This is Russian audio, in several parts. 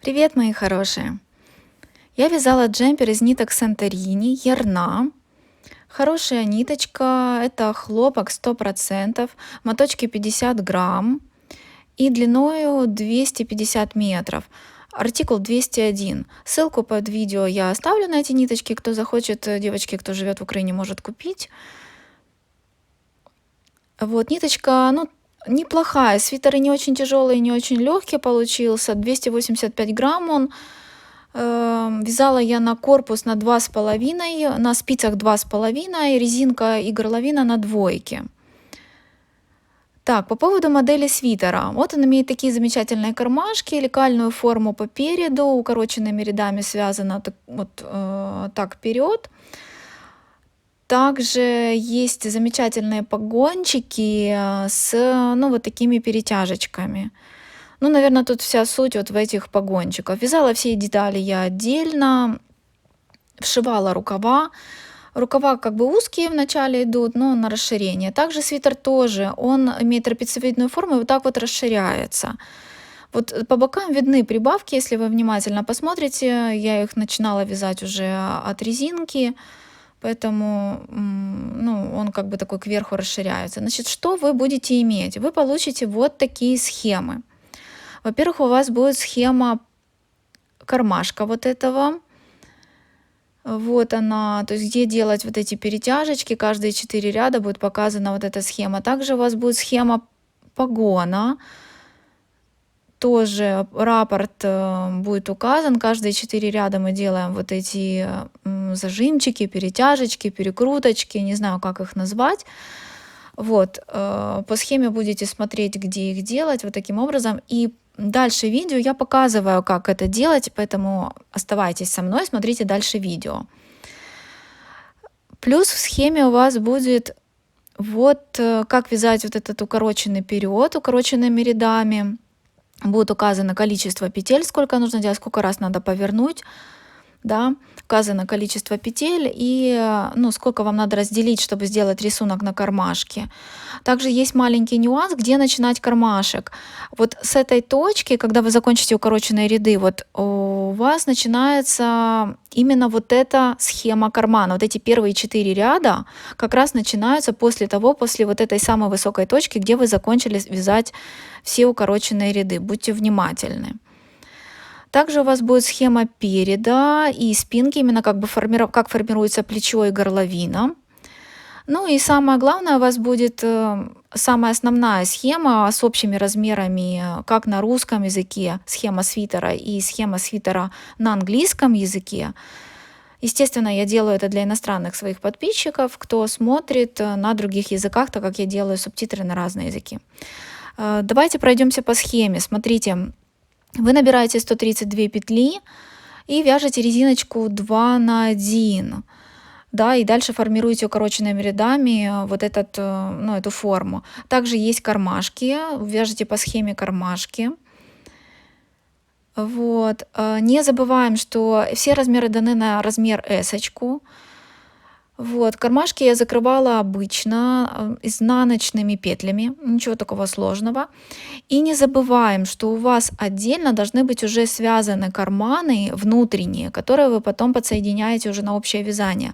Привет, мои хорошие! Я вязала джемпер из ниток Санторини, Ярна. Хорошая ниточка, это хлопок 100%, моточки 50 грамм и длиною 250 метров. Артикул 201. Ссылку под видео я оставлю на эти ниточки. Кто захочет, девочки, кто живет в Украине, может купить. Вот, ниточка, ну, неплохая. Свитер и не очень тяжелый, и не очень легкий получился. 285 грамм он. Вязала я на корпус на 2,5, на спицах 2,5, резинка и горловина на двойке. Так, по поводу модели свитера. Вот он имеет такие замечательные кармашки, лекальную форму по переду, укороченными рядами связано так вперед. Также есть замечательные погончики с вот такими перетяжечками. Ну, наверное, тут вся суть вот в этих погончиках. Вязала все детали я отдельно, вшивала рукава. Рукава как бы узкие вначале идут, но на расширение. Также свитер тоже, он имеет трапециевидную форму и вот так вот расширяется. Вот по бокам видны прибавки, если вы внимательно посмотрите. Я их начинала вязать уже от резинки, поэтому он как бы такой кверху расширяется. Значит, что вы будете иметь? Вы получите вот такие схемы. Во-первых, у вас будет схема кармашка вот этого. Вот она, то есть где делать вот эти перетяжечки, каждые 4 ряда будет показана вот эта схема. Также у вас будет схема погона, тоже раппорт будет указан, каждые 4 ряда мы делаем вот эти зажимчики, перетяжечки, перекруточки, не знаю, как их назвать. Вот, по схеме будете смотреть, где их делать, вот таким образом. И дальше видео я показываю, как это делать, поэтому оставайтесь со мной, смотрите дальше видео. Плюс в схеме у вас будет как вязать вот этот укороченный период укороченными рядами. Будет указано количество петель, сколько нужно делать, сколько раз надо повернуть. Да, указано количество петель и сколько вам надо разделить, чтобы сделать рисунок на кармашке. Также есть маленький нюанс, где начинать кармашек. Вот с этой точки, когда вы закончите укороченные ряды, вот у вас начинается именно вот эта схема кармана. Вот эти первые 4 ряда как раз начинаются после вот этой самой высокой точки, где вы закончили вязать все укороченные ряды. Будьте внимательны. Также у вас будет схема переда и спинки, именно как формируется плечо и горловина. Ну и самое главное, у вас будет самая основная схема с общими размерами, как на русском языке, схема свитера и схема свитера на английском языке. Естественно, я делаю это для иностранных своих подписчиков, кто смотрит на других языках, так как я делаю субтитры на разные языки. Давайте пройдемся по схеме. Смотрите. Вы набираете 132 петли и вяжете резиночку 2 на 1. Да, и дальше формируете укороченными рядами эту форму. Также есть кармашки, вяжете по схеме кармашки. Вот. Не забываем, что все размеры даны на размер S-очку. Вот, кармашки я закрывала обычно изнаночными петлями, ничего такого сложного. И не забываем, что у вас отдельно должны быть уже связаны карманы внутренние, которые вы потом подсоединяете уже на общее вязание.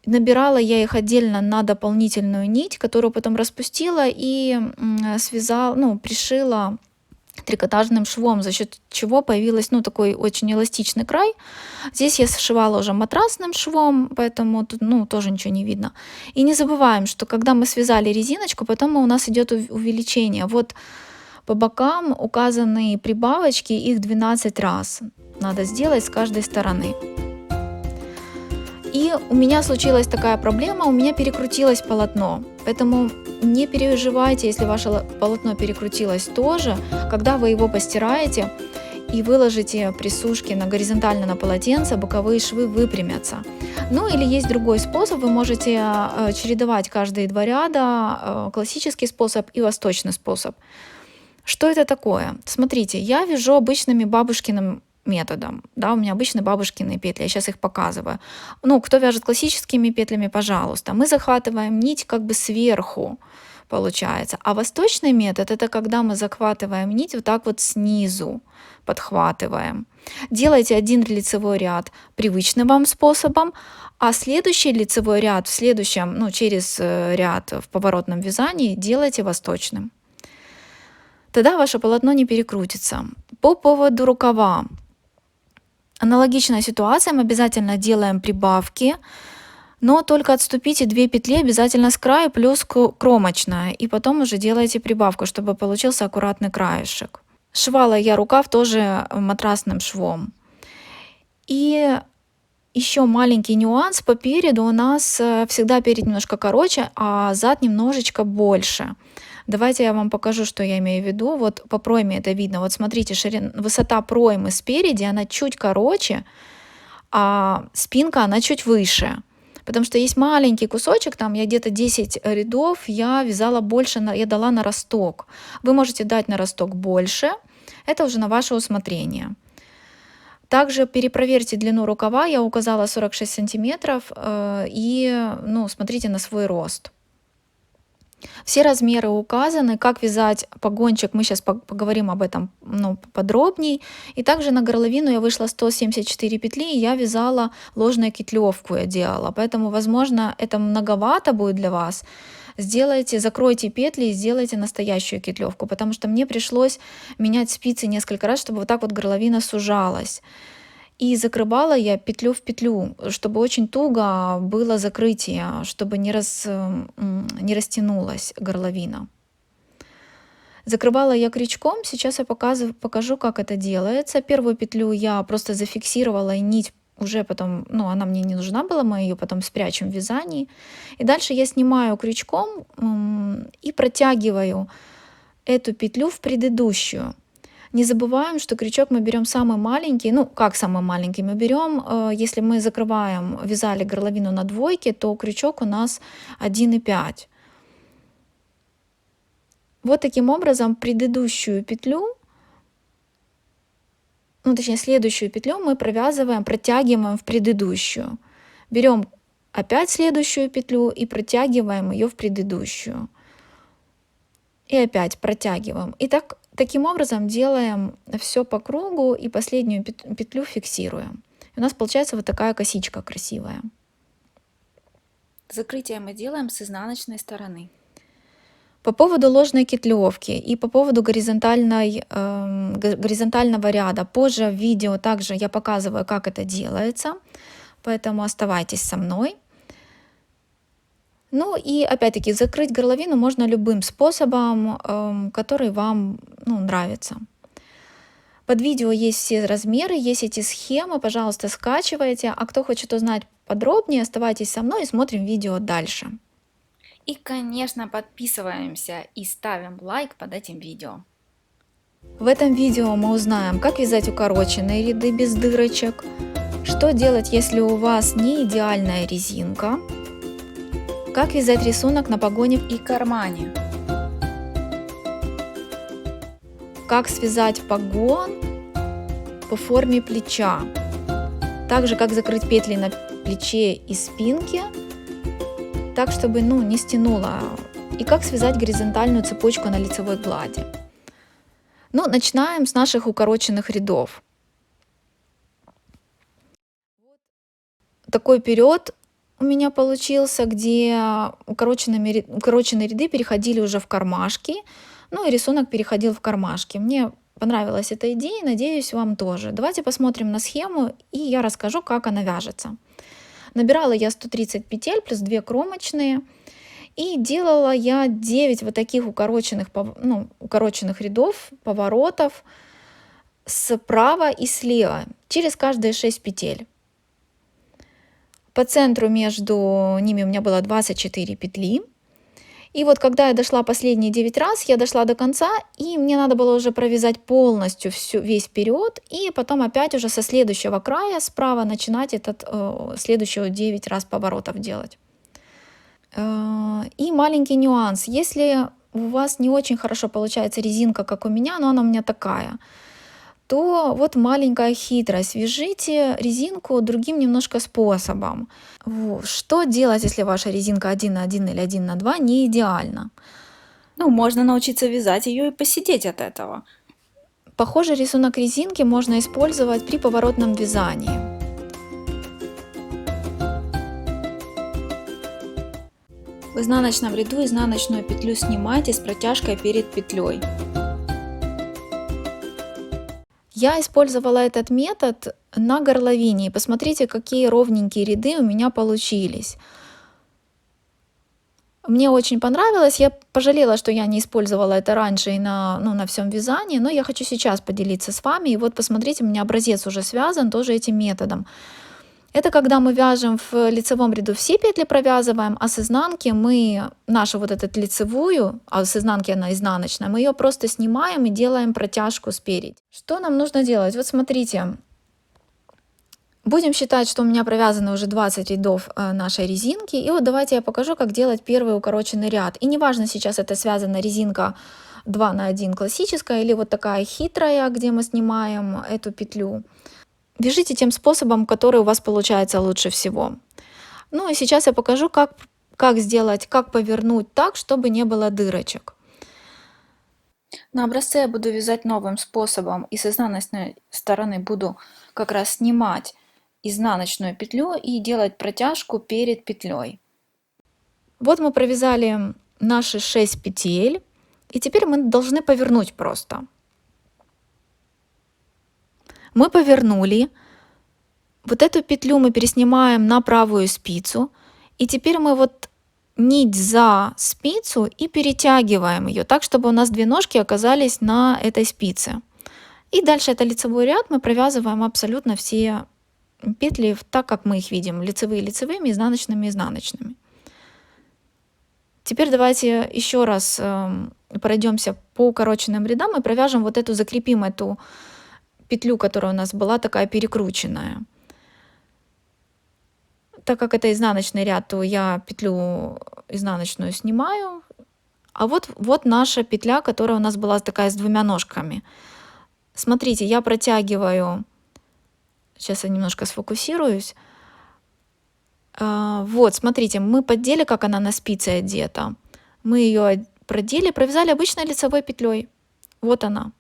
Набирала я их отдельно на дополнительную нить, которую потом распустила и пришила трикотажным швом, за счет чего появился такой очень эластичный край. Здесь я сшивала уже матрасным швом, поэтому тут тоже ничего не видно. И не забываем, что когда мы связали резиночку, потом у нас идет увеличение. Вот по бокам указаны прибавочки, их 12 раз надо сделать с каждой стороны. И у меня случилась такая проблема, у меня перекрутилось полотно, поэтому не переживайте, если ваше полотно перекрутилось тоже, когда вы его постираете и выложите присушки горизонтально на полотенце, боковые швы выпрямятся. Ну или есть другой способ, вы можете чередовать каждые 2 ряда, классический способ и восточный способ. Что это такое? Смотрите, я вяжу обычными бабушкиным методом. Да, у меня обычные бабушкины петли, я сейчас их показываю. Кто вяжет классическими петлями, пожалуйста. Мы захватываем нить как бы сверху, получается. А восточный метод — это когда мы захватываем нить вот так вот снизу, подхватываем. Делайте один лицевой ряд привычным вам способом, а следующий лицевой ряд в следующем, ну, через ряд в поворотном вязании делайте восточным. Тогда ваше полотно не перекрутится. По поводу рукава. Аналогичная ситуация, мы обязательно делаем прибавки, но только отступите 2 петли обязательно с края плюс кромочная, и потом уже делаете прибавку, чтобы получился аккуратный краешек. Шивала я рукав тоже матрасным швом. И еще маленький нюанс: по переду у нас всегда перед немножко короче, а зад немножечко больше. Давайте я вам покажу, что я имею в виду. Вот по пройме это видно. Вот смотрите, высота проймы спереди, она чуть короче, а спинка, она чуть выше. Потому что есть маленький кусочек, там я где-то 10 рядов, я вязала больше, я дала на росток. Вы можете дать на росток больше, это уже на ваше усмотрение. Также перепроверьте длину рукава, я указала 46 сантиметров, и смотрите на свой рост. Все размеры указаны, как вязать погончик, мы сейчас поговорим об этом подробней. И также на горловину я вышла 174 петли, и я вязала ложную кетлевку, я делала. Поэтому, возможно, это многовато будет для вас. Закройте петли и сделайте настоящую кетлевку, потому что мне пришлось менять спицы несколько раз, чтобы вот так вот горловина сужалась. И закрывала я петлю в петлю, чтобы очень туго было закрытие, чтобы не растянулась горловина. Закрывала я крючком, сейчас я покажу, как это делается. Первую петлю я просто зафиксировала, и нить уже потом, она мне не нужна была, мы ее потом спрячем в вязании. И дальше я снимаю крючком и протягиваю эту петлю в предыдущую. Не забываем, что крючок мы берем самый маленький. Как самый маленький? Мы берем, если мы вязали горловину на двойке, то крючок у нас 1,5. Вот таким образом предыдущую петлю, следующую петлю мы протягиваем в предыдущую. Берем опять следующую петлю и протягиваем ее в предыдущую. И опять протягиваем. И таким образом делаем все по кругу и последнюю петлю фиксируем. И у нас получается вот такая косичка красивая. Закрытие мы делаем с изнаночной стороны. По поводу ложной кетлевки и по поводу горизонтального ряда. Позже в видео также я показываю, как это делается, поэтому оставайтесь со мной. И опять-таки закрыть горловину можно любым способом, который вам нравится. Под видео есть все размеры, есть эти схемы, пожалуйста, скачивайте. А кто хочет узнать подробнее, оставайтесь со мной и смотрим видео дальше. И, конечно, подписываемся и ставим лайк под этим видео. В этом видео мы узнаем, как вязать укороченные ряды без дырочек, что делать, если у вас не идеальная резинка, как вязать рисунок на погоне и кармане, как связать погон по форме плеча, также как закрыть петли на плече и спинке, так чтобы не стянуло, и как связать горизонтальную цепочку на лицевой глади. Начинаем с наших укороченных рядов. Такой период у меня получился, где укороченные ряды переходили уже в кармашки, и рисунок переходил в кармашки. Мне понравилась эта идея, надеюсь, вам тоже. Давайте посмотрим на схему, и я расскажу, как она вяжется. Набирала я 130 петель плюс 2 кромочные, и делала я 9 вот таких укороченных рядов, поворотов справа и слева, через каждые 6 петель. По центру между ними у меня было 24 петли. И вот когда я дошла последние 9 раз, я дошла до конца, и мне надо было уже провязать полностью весь период, и потом опять уже со следующего края справа начинать следующие 9 раз поворотов делать. И маленький нюанс. Если у вас не очень хорошо получается резинка, как у меня, но она у меня такая, то вот маленькая хитрость. Вяжите резинку другим немножко способом. Что делать, если ваша резинка 1 на 1 или 1 на 2 не идеально? Ну, можно научиться вязать ее и посидеть от этого. Похожий рисунок резинки можно использовать при поворотном вязании. В изнаночном ряду изнаночную петлю снимайте с протяжкой перед петлей. Я использовала этот метод на горловине. Посмотрите, какие ровненькие ряды у меня получились. Мне очень понравилось. Я пожалела, что я не использовала это раньше и на всем вязании, но я хочу сейчас поделиться с вами. И вот посмотрите, у меня образец уже связан тоже этим методом. Это когда мы вяжем в лицевом ряду все петли провязываем, а с изнанки мы нашу вот эту лицевую, а с изнанки она изнаночная, мы ее просто снимаем и делаем протяжку спереди. Что нам нужно делать? Вот смотрите, будем считать, что у меня провязаны уже 20 рядов нашей резинки. И вот давайте я покажу, как делать первый укороченный ряд. И неважно, сейчас это связана резинка 2 на 1 классическая или вот такая хитрая, где мы снимаем эту петлю. Вяжите тем способом, который у вас получается лучше всего. Ну и сейчас я покажу, как сделать, как повернуть так, чтобы не было дырочек. На образце я буду вязать новым способом и с изнаночной стороны буду как раз снимать изнаночную петлю и делать протяжку перед петлей. Вот мы провязали наши 6 петель, и теперь мы должны повернуть просто. Мы повернули, вот эту петлю мы переснимаем на правую спицу, и теперь мы вот нить за спицу и перетягиваем ее так, чтобы у нас две ножки оказались на этой спице. И дальше это лицевой ряд, мы провязываем абсолютно все петли так, как мы их видим, лицевые лицевыми, изнаночными изнаночными. Теперь давайте еще раз пройдемся по укороченным рядам и провяжем вот эту, закрепим эту петлю, которая у нас была такая перекрученная. Так как это изнаночный ряд, то я петлю изнаночную снимаю. А вот наша петля, которая у нас была такая с двумя ножками. Смотрите, я протягиваю, сейчас я немножко сфокусируюсь. Вот, смотрите, мы поддели, как она на спице одета. Мы ее продели, провязали обычной лицевой петлей. Вот она.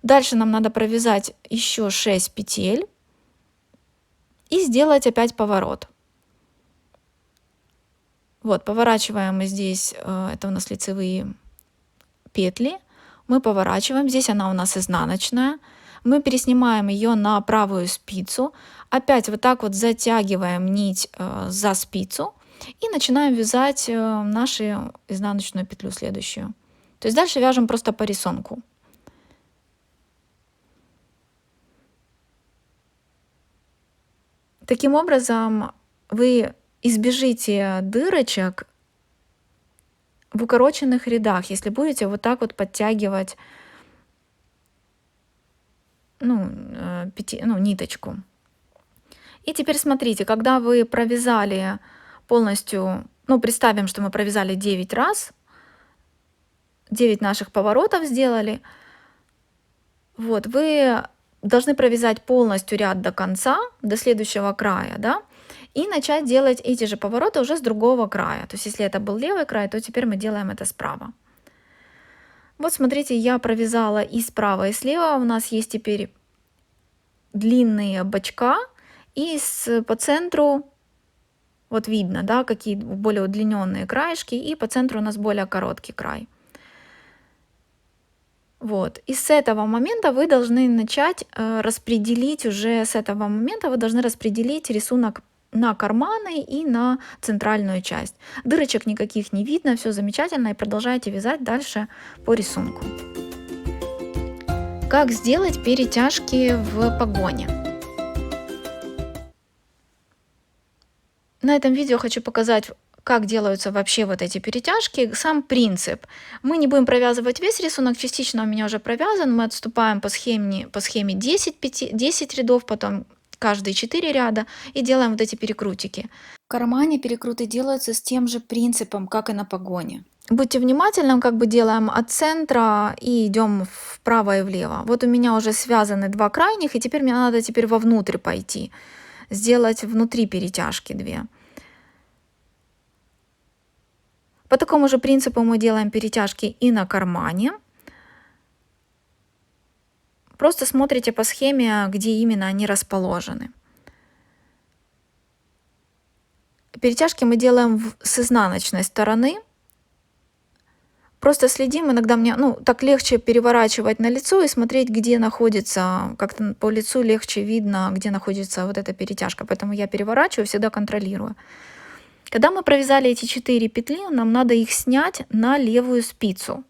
Дальше нам надо провязать еще 6 петель и сделать опять поворот. Вот, поворачиваем мы здесь, это у нас лицевые петли. Мы поворачиваем, здесь она у нас изнаночная. Мы переснимаем ее на правую спицу. Опять вот так вот затягиваем нить за спицу и начинаем вязать нашу изнаночную петлю следующую. То есть дальше вяжем просто по рисунку. Таким образом, вы избежите дырочек в укороченных рядах, если будете вот так вот подтягивать ниточку. И теперь смотрите, когда вы провязали полностью, представим, что мы провязали 9 раз, 9 наших поворотов сделали, вот, вы должны провязать полностью ряд до конца, до следующего края, да, и начать делать эти же повороты уже с другого края. То есть если это был левый край, то теперь мы делаем это справа. Вот смотрите, я провязала и справа, и слева. У нас есть теперь длинные бочка, и по центру, вот видно, да, какие более удлиненные краешки, и по центру у нас более короткий край. Вот, и с этого момента вы должны начать распределить, уже с этого момента вы должны распределить рисунок на карманы и на центральную часть. Дырочек никаких не видно, все замечательно, и продолжайте вязать дальше по рисунку. Как сделать перетяжки в погоне? На этом видео хочу показать, как делаются вообще вот эти перетяжки, сам принцип. Мы не будем провязывать весь рисунок, частично у меня уже провязан, мы отступаем по схеме 10 рядов, потом каждые 4 ряда и делаем вот эти перекрутики. В кармане перекруты делаются с тем же принципом, как и на погоне. Будьте внимательны, как бы делаем от центра и идем вправо и влево. Вот у меня уже связаны два крайних, и теперь мне надо вовнутрь пойти, сделать внутри перетяжки 2. По такому же принципу мы делаем перетяжки и на кармане. Просто смотрите по схеме, где именно они расположены. Перетяжки мы делаем с изнаночной стороны. Просто следим, иногда мне, так легче переворачивать на лицо и смотреть, где находится, как-то по лицу легче видно, где находится вот эта перетяжка. Поэтому я переворачиваю, всегда контролирую. Когда мы провязали эти 4 петли, нам надо их снять на левую спицу.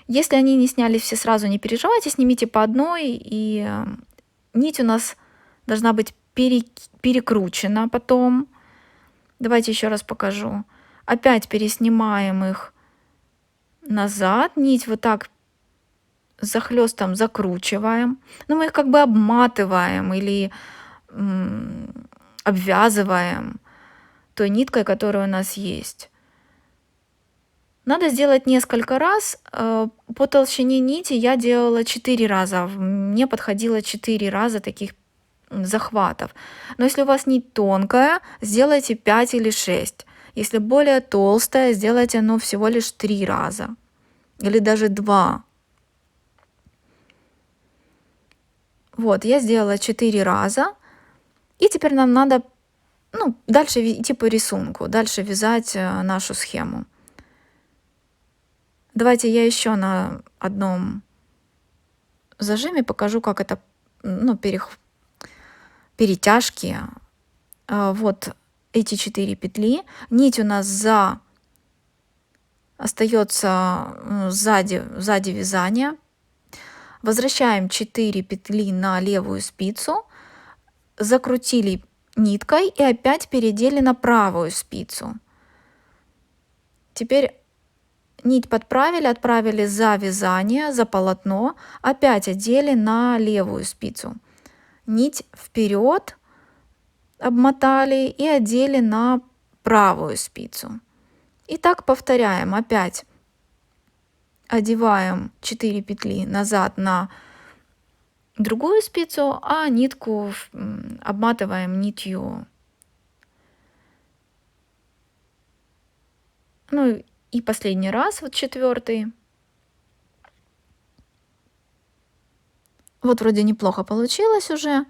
Если они не снялись все сразу, не переживайте, снимите по одной, и нить у нас должна быть перекручена потом. Давайте еще раз покажу. Опять переснимаем их назад, нить вот так захлестом закручиваем. Но мы их как бы обматываем или обвязываем той ниткой, которая у нас есть. Надо сделать несколько раз. По толщине нити я делала 4 раза. Мне подходило 4 раза таких захватов. Но если у вас нить тонкая, сделайте 5 или 6. Если более толстая, сделайте всего лишь 3 раза. Или даже 2. Вот, я сделала 4 раза. И теперь нам надо дальше идти по рисунку, дальше вязать нашу схему. Давайте я еще на одном зажиме покажу, как это, перетяжки. Вот эти 4 петли. Нить у нас остается сзади вязания. Возвращаем 4 петли на левую спицу, закрутили ниткой и опять передели на правую спицу. Теперь нить подправили, отправили за вязание, за полотно, опять одели на левую спицу. Нить вперед обмотали и одели на правую спицу. И так повторяем. Опять одеваем 4 петли назад на другую спицу, а нитку обматываем нитью. И последний раз, вот 4. Вот вроде неплохо получилось уже.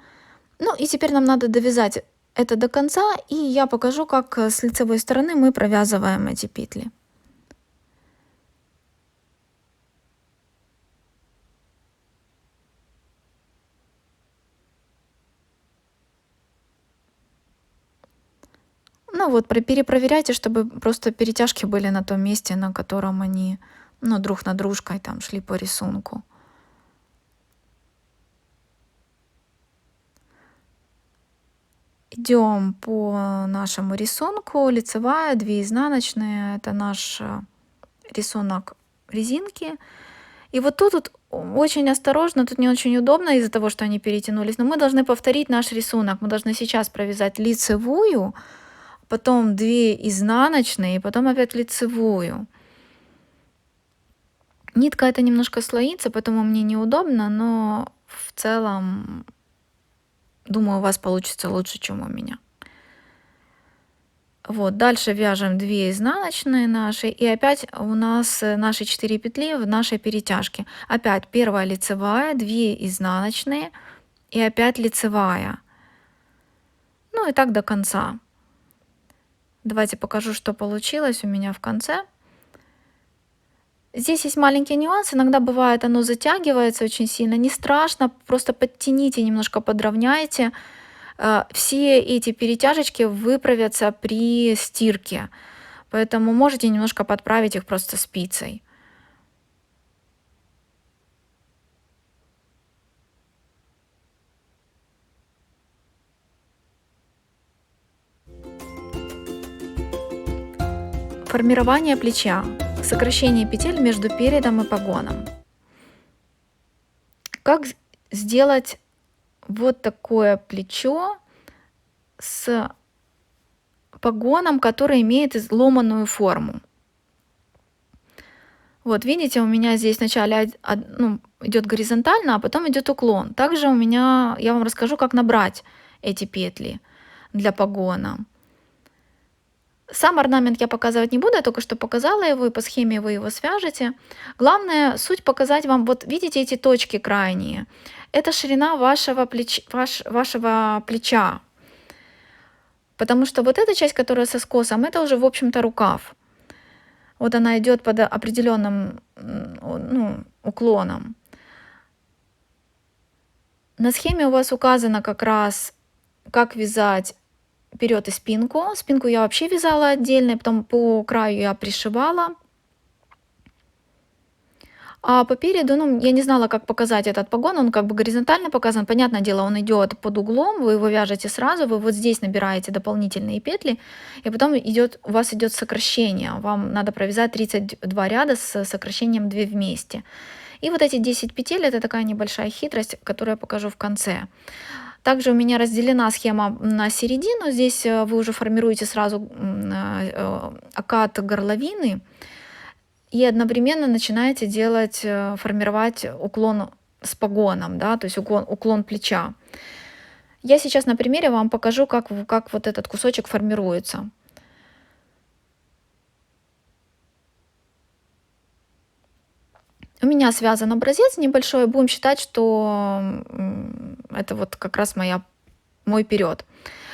И теперь нам надо довязать это до конца, и я покажу, как с лицевой стороны мы провязываем эти петли. Перепроверяйте, чтобы просто перетяжки были на том месте, на котором они, друг над дружкой там шли по рисунку. Идем по нашему рисунку. Лицевая, 2 изнаночные. Это наш рисунок резинки. И вот тут очень осторожно, тут не очень удобно из-за того, что они перетянулись. Но мы должны повторить наш рисунок. Мы должны сейчас провязать лицевую, потом 2 изнаночные, и потом опять лицевую. Нитка это немножко слоится, поэтому мне неудобно, но в целом, думаю, у вас получится лучше, чем у меня. Вот, дальше вяжем 2 изнаночные наши, и опять у нас наши 4 петли в нашей перетяжке. Опять первая лицевая, 2 изнаночные, и опять лицевая. И так до конца. Давайте покажу, что получилось у меня в конце. Здесь есть маленький нюанс. Иногда бывает, оно затягивается очень сильно. Не страшно, просто подтяните, немножко подровняйте. Все эти перетяжечки выправятся при стирке. Поэтому можете немножко подправить их просто спицей. Формирование плеча. Сокращение петель между передом и погоном. Как сделать вот такое плечо с погоном, который имеет изломанную форму? Вот видите, у меня здесь вначале идет горизонтально, а потом идет уклон. Также я вам расскажу, как набрать эти петли для погона. Сам орнамент я показывать не буду, я только что показала его, и по схеме вы его свяжете. Главное, суть показать вам, вот видите эти точки крайние? Это ширина вашего плеча. Потому что вот эта часть, которая со скосом, это уже, в общем-то, рукав. Вот она идет под определенным уклоном. На схеме у вас указано как раз, как вязать вперед и спинку. Спинку я вообще вязала отдельно, потом по краю я пришивала. А по переду, я не знала, как показать этот погон, он как бы горизонтально показан. Понятное дело, он идет под углом, вы его вяжете сразу, вы вот здесь набираете дополнительные петли, и потом у вас идет сокращение. Вам надо провязать 32 ряда с сокращением 2 вместе. И вот эти 10 петель, это такая небольшая хитрость, которую я покажу в конце. Также у меня разделена схема на середину. Здесь вы уже формируете сразу окат горловины и одновременно начинаете формировать уклон с погоном, да, то есть уклон плеча. Я сейчас на примере вам покажу, как вот этот кусочек формируется. У меня связан образец небольшой, будем считать, что это вот как раз мой период.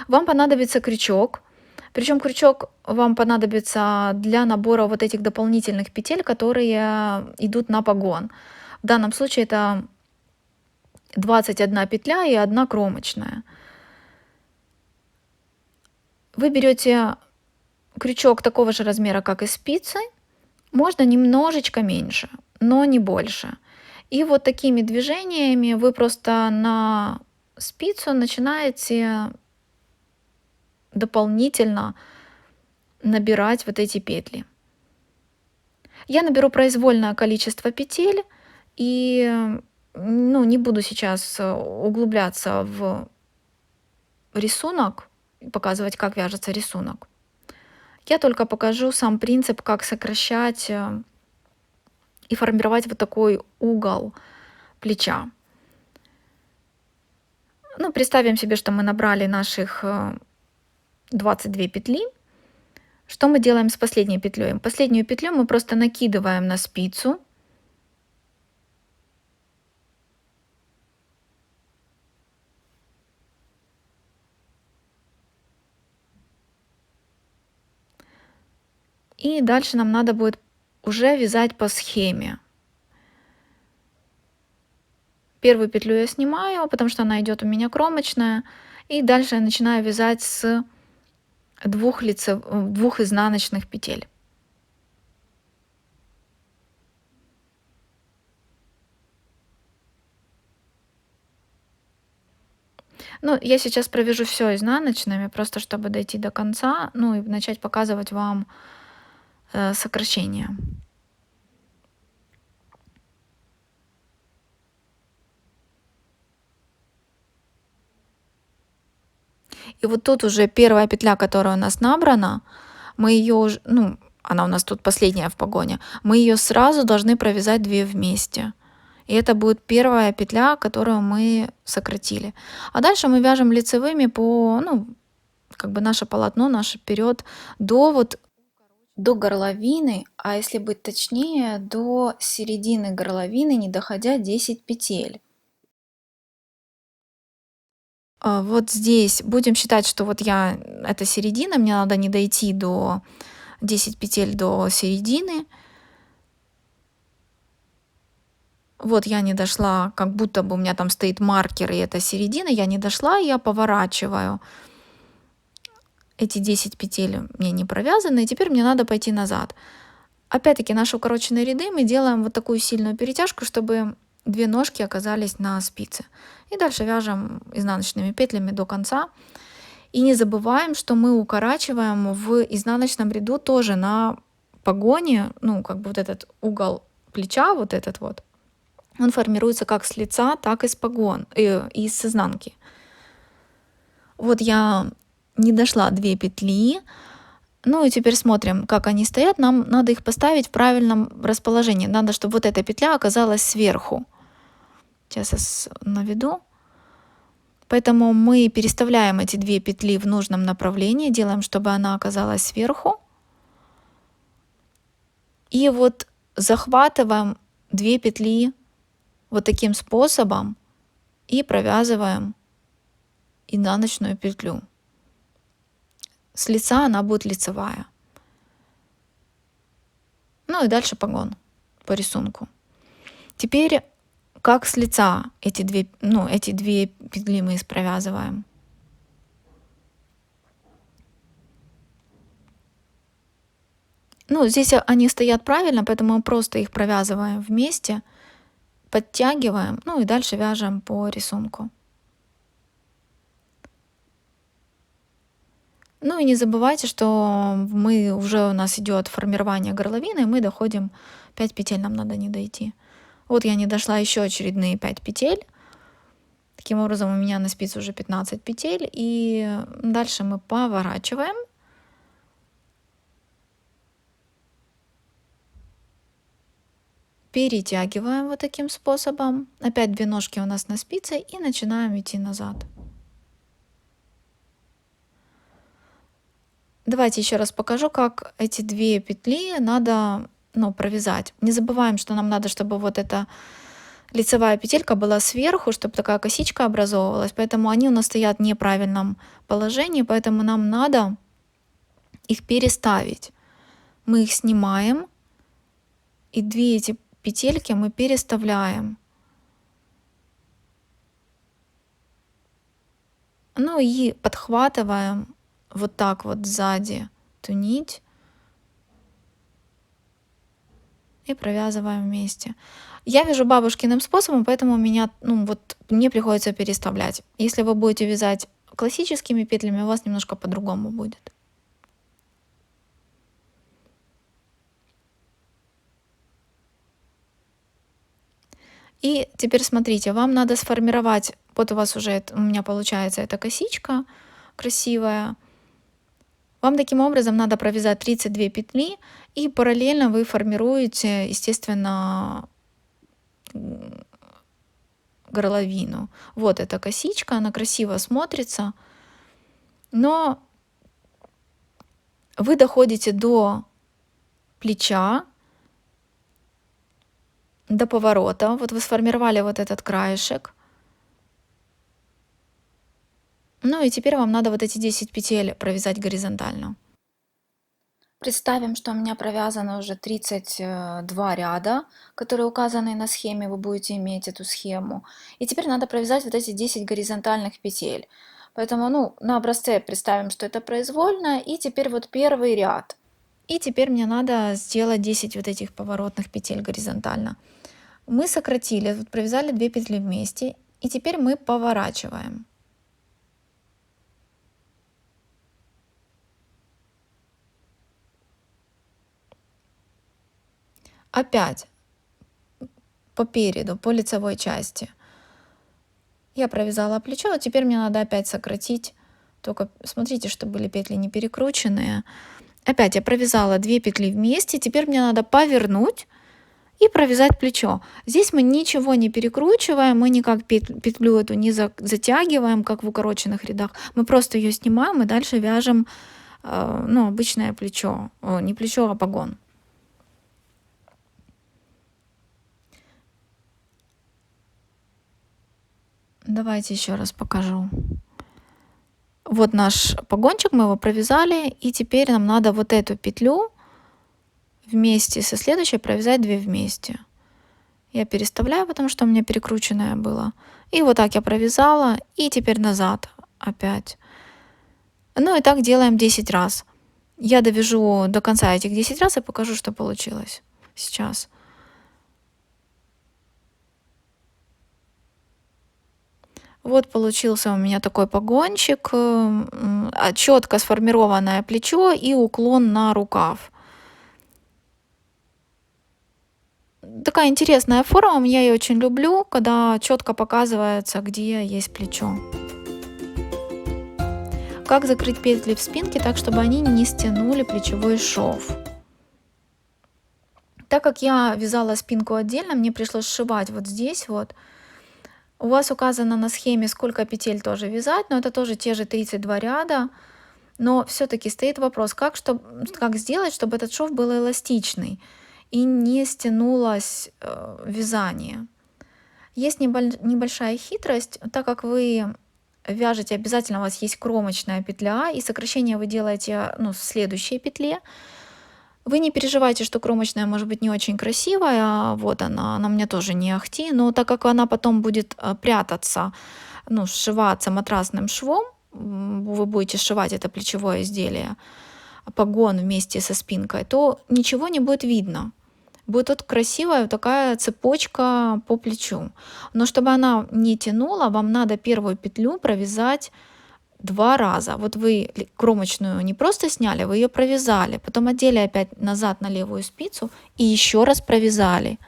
Вам понадобится крючок, причем крючок вам понадобится для набора вот этих дополнительных петель, которые идут на погон. В данном случае это 21 петля и 1 кромочная. Вы берете крючок такого же размера, как и спицы, можно немножечко меньше, но не больше. И вот такими движениями вы просто на спицу начинаете дополнительно набирать вот эти петли. Я наберу произвольное количество петель и не буду сейчас углубляться в рисунок, показывать, как вяжется рисунок. Я только покажу сам принцип, как сокращать и формировать вот такой угол плеча. Представим себе, что мы набрали наших 22 петли. Что мы делаем с последней петлей? Последнюю петлю мы просто накидываем на спицу. И дальше нам надо будет уже вязать по схеме. Первую петлю я снимаю, потому что она идет у меня кромочная. И дальше я начинаю вязать с двух изнаночных петель. Я сейчас провяжу все изнаночными, просто чтобы дойти до конца, и начать показывать вам сокращение. И вот тут уже первая петля, которая у нас набрана, мы ее уже, она у нас тут последняя в погоне, мы ее сразу должны провязать 2 вместе. И это будет первая петля, которую мы сократили. А дальше мы вяжем лицевыми наше полотно, наш вперед до горловины, а если быть точнее, до середины горловины, не доходя 10 петель. Вот здесь будем считать, что это середина, мне надо не дойти до 10 петель до середины. Вот я не дошла, как будто бы у меня там стоит маркер, и это середина, я не дошла, я поворачиваю. Эти 10 петель мне не провязаны, и теперь мне надо пойти назад. Опять-таки наши укороченные ряды мы делаем вот такую сильную перетяжку, чтобы 2 ножки оказались на спице. И дальше вяжем изнаночными петлями до конца. И не забываем, что мы укорачиваем в изнаночном ряду тоже на погоне, вот этот угол плеча, вот этот вот, он формируется как с лица, так и и с изнанки. Вот я не дошла 2 петли. И теперь смотрим, как они стоят. Нам надо их поставить в правильном расположении. Надо, чтобы вот эта петля оказалась сверху. Сейчас я наведу. Поэтому мы переставляем эти 2 петли в нужном направлении, делаем, чтобы она оказалась сверху. И вот захватываем 2 петли вот таким способом и провязываем изнаночную петлю. С лица она будет лицевая. Ну и дальше погон по рисунку. Теперь как с лица эти 2 петли мы провязываем. Ну, здесь они стоят правильно, поэтому мы просто их провязываем вместе, подтягиваем, ну и дальше вяжем по рисунку. Ну и не забывайте, что у нас идет формирование горловины, и мы доходим 5 петель, нам надо не дойти. Вот я не дошла, еще очередные 5 петель. Таким образом у меня на спице уже 15 петель, и дальше мы поворачиваем. Перетягиваем вот таким способом. Опять 2 ножки у нас на спице и начинаем идти назад. Давайте еще раз покажу, как эти 2 петли надо провязать. Не забываем, что нам надо, чтобы вот эта лицевая петелька была сверху, чтобы такая косичка образовывалась. Поэтому они у нас стоят в неправильном положении, поэтому нам надо их переставить. Мы их снимаем, и 2 эти петельки мы переставляем. Ну и подхватываем вот так вот сзади эту нить и провязываем вместе. Я вяжу бабушкиным способом, поэтому мне приходится переставлять. Если вы будете вязать классическими петлями, у вас немножко по-другому будет. И теперь смотрите, вам надо сформировать, вот у вас уже, у меня получается эта косичка красивая. Вам таким образом надо провязать 32 петли, и параллельно вы формируете, естественно, горловину. Вот эта косичка, она красиво смотрится, но вы доходите до плеча, до поворота. Вот вы сформировали вот этот краешек. Ну и теперь вам надо вот эти 10 петель провязать горизонтально. Представим, что у меня провязано уже 32 ряда, которые указаны на схеме, вы будете иметь эту схему. И теперь надо провязать вот эти 10 горизонтальных петель. Поэтому на образце представим, что это произвольно, и теперь вот первый ряд. И теперь мне надо сделать 10 вот этих поворотных петель горизонтально. Мы сократили, вот провязали 2 петли вместе, и теперь мы поворачиваем. Опять по переду, по лицевой части. Я провязала плечо, а теперь мне надо опять сократить. Только смотрите, чтобы были петли не перекрученные. Опять я провязала 2 петли вместе, теперь мне надо повернуть и провязать плечо. Здесь мы ничего не перекручиваем, мы никак петлю эту не затягиваем, как в укороченных рядах. Мы просто ее снимаем и дальше вяжем обычное плечо. Не плечо, а погон. Давайте еще раз покажу. Вот наш погончик, мы его провязали, и теперь нам надо вот эту петлю вместе со следующей провязать 2 вместе. Я переставляю, потому что у меня перекрученное было. И вот так я провязала, и теперь назад опять. Ну и так делаем 10 раз. Я довяжу до конца этих 10 раз и покажу, что получилось сейчас. Вот получился у меня такой погончик, четко сформированное плечо и уклон на рукав. Такая интересная форма, я ее очень люблю, когда четко показывается, где есть плечо. Как закрыть петли в спинке так, чтобы они не стянули плечевой шов. Так как я вязала спинку отдельно, мне пришлось сшивать вот здесь вот. У вас указано на схеме, сколько петель тоже вязать, но это тоже те же 32 ряда. Но все-таки стоит вопрос, как сделать, чтобы этот шов был эластичный и не стянулось вязание. Есть небольшая хитрость, так как вы вяжете, обязательно у вас есть кромочная петля, и сокращение вы делаете в следующей петле. Вы не переживайте, что кромочная может быть не очень красивая, вот она у меня тоже не ахти, но так как она потом будет прятаться, сшиваться матрасным швом, вы будете сшивать это плечевое изделие, погон вместе со спинкой, то ничего не будет видно. Будет вот красивая такая цепочка по плечу. Но чтобы она не тянула, вам надо первую петлю провязать 2 раза. Вот вы кромочную не просто сняли, вы ее провязали, потом одели опять назад на левую спицу и еще раз провязали.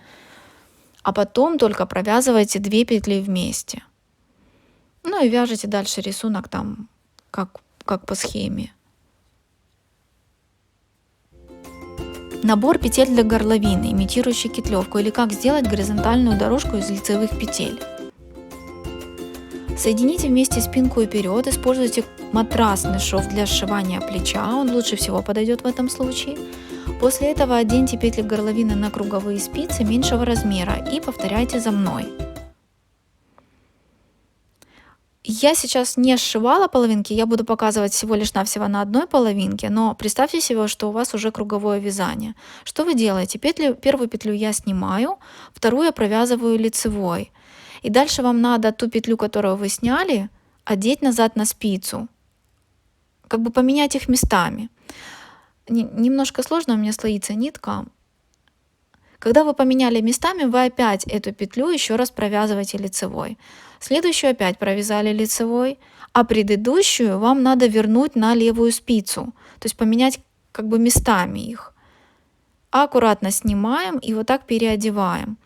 А потом только провязываете 2 петли вместе. Ну и вяжете дальше рисунок там, как по схеме. Набор петель для горловины, имитирующий кетлевку, или как сделать горизонтальную дорожку из лицевых петель. Соедините вместе спинку и вперед, используйте матрасный шов для сшивания плеча, он лучше всего подойдет в этом случае. После этого оденьте петли горловины на круговые спицы меньшего размера и повторяйте за мной. Я сейчас не сшивала половинки, я буду показывать всего лишь навсего на одной половинке, но представьте себе, что у вас уже круговое вязание. Что вы делаете? Первую петлю я снимаю, вторую я провязываю лицевой. И дальше вам надо ту петлю, которую вы сняли, одеть назад на спицу. Как бы поменять их местами. Немножко сложно у меня слоится нитка. Когда вы поменяли местами, вы опять эту петлю еще раз провязываете лицевой. Следующую опять провязали лицевой, а предыдущую вам надо вернуть на левую спицу. То есть поменять как бы местами их. Аккуратно снимаем и вот так переодеваем.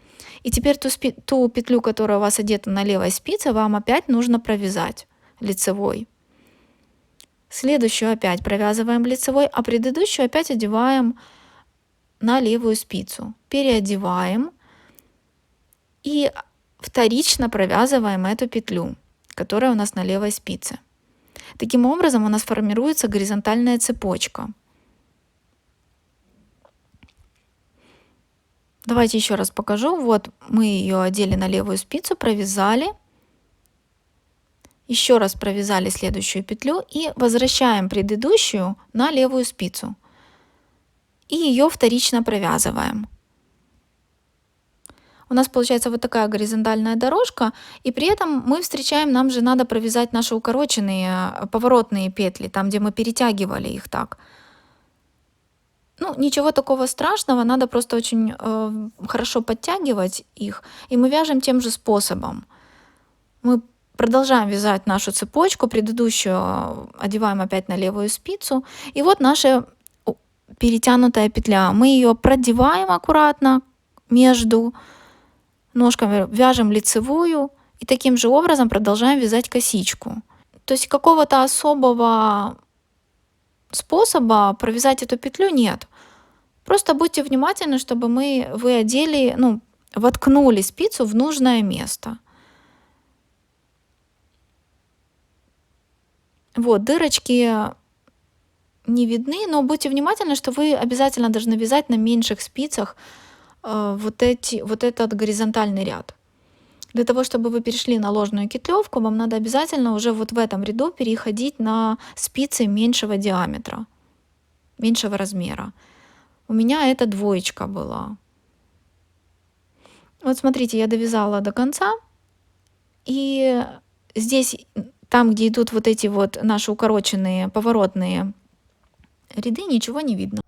И теперь ту петлю, которая у вас одета на левой спице, вам опять нужно провязать лицевой. Следующую опять провязываем лицевой, а предыдущую опять одеваем на левую спицу. Переодеваем и вторично провязываем эту петлю, которая у нас на левой спице. Таким образом у нас формируется горизонтальная цепочка. Давайте еще раз покажу. Вот мы ее одели на левую спицу, провязали. Еще раз провязали следующую петлю и возвращаем предыдущую на левую спицу. И ее вторично провязываем. У нас получается вот такая горизонтальная дорожка, и при этом мы встречаем, нам же надо провязать наши укороченные поворотные петли, там где мы перетягивали их так. Ничего такого страшного, надо просто очень хорошо подтягивать их, и мы вяжем тем же способом. Мы продолжаем вязать нашу цепочку, предыдущую одеваем опять на левую спицу, и вот наша перетянутая петля. Мы ее продеваем аккуратно между ножками, вяжем лицевую и таким же образом продолжаем вязать косичку. То есть какого-то особого способа провязать эту петлю нет. Просто будьте внимательны, чтобы вы одели, воткнули спицу в нужное место. Вот, дырочки не видны, но будьте внимательны, что вы обязательно должны вязать на меньших спицах вот этот горизонтальный ряд. Для того, чтобы вы перешли на ложную кетлевку, вам надо обязательно уже вот в этом ряду переходить на спицы меньшего диаметра, меньшего размера. У меня это 2 была. Вот смотрите, я довязала до конца, и здесь, там, где идут вот эти вот наши укороченные поворотные ряды, ничего не видно.